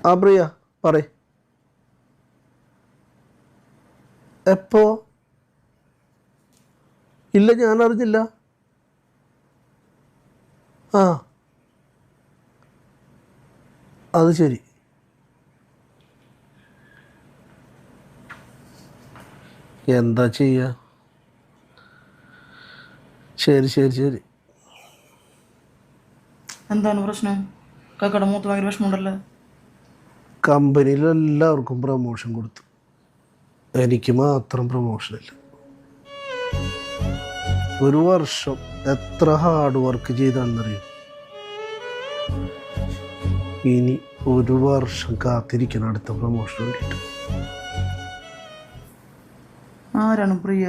ആ പ്രിയ പറ. എപ്പോ? ഇല്ല, ഞാൻ അറിഞ്ഞില്ല. ആ, അത് ശരി. എന്താ ചെയ്യുക? ശരി ശരി ശരി. എന്താണ് പ്രശ്നം? കാക്കയുടെ മൂത്ത് ഭയങ്കര വിഷമമുണ്ടല്ലോ. കമ്പനിയിൽ എല്ലാവർക്കും പ്രൊമോഷൻ കൊടുത്തു, എനിക്ക് മാത്രം പ്രൊമോഷനില്ല. ഒരു വർഷം എത്ര ഹാർഡ് വർക്ക് ചെയ്താണെന്നറിയും. ഇനി ഒരു വർഷം കാത്തിരിക്കണം അടുത്ത പ്രൊമോഷന് വേണ്ടിയിട്ട്. ആരാണ് പ്രിയ?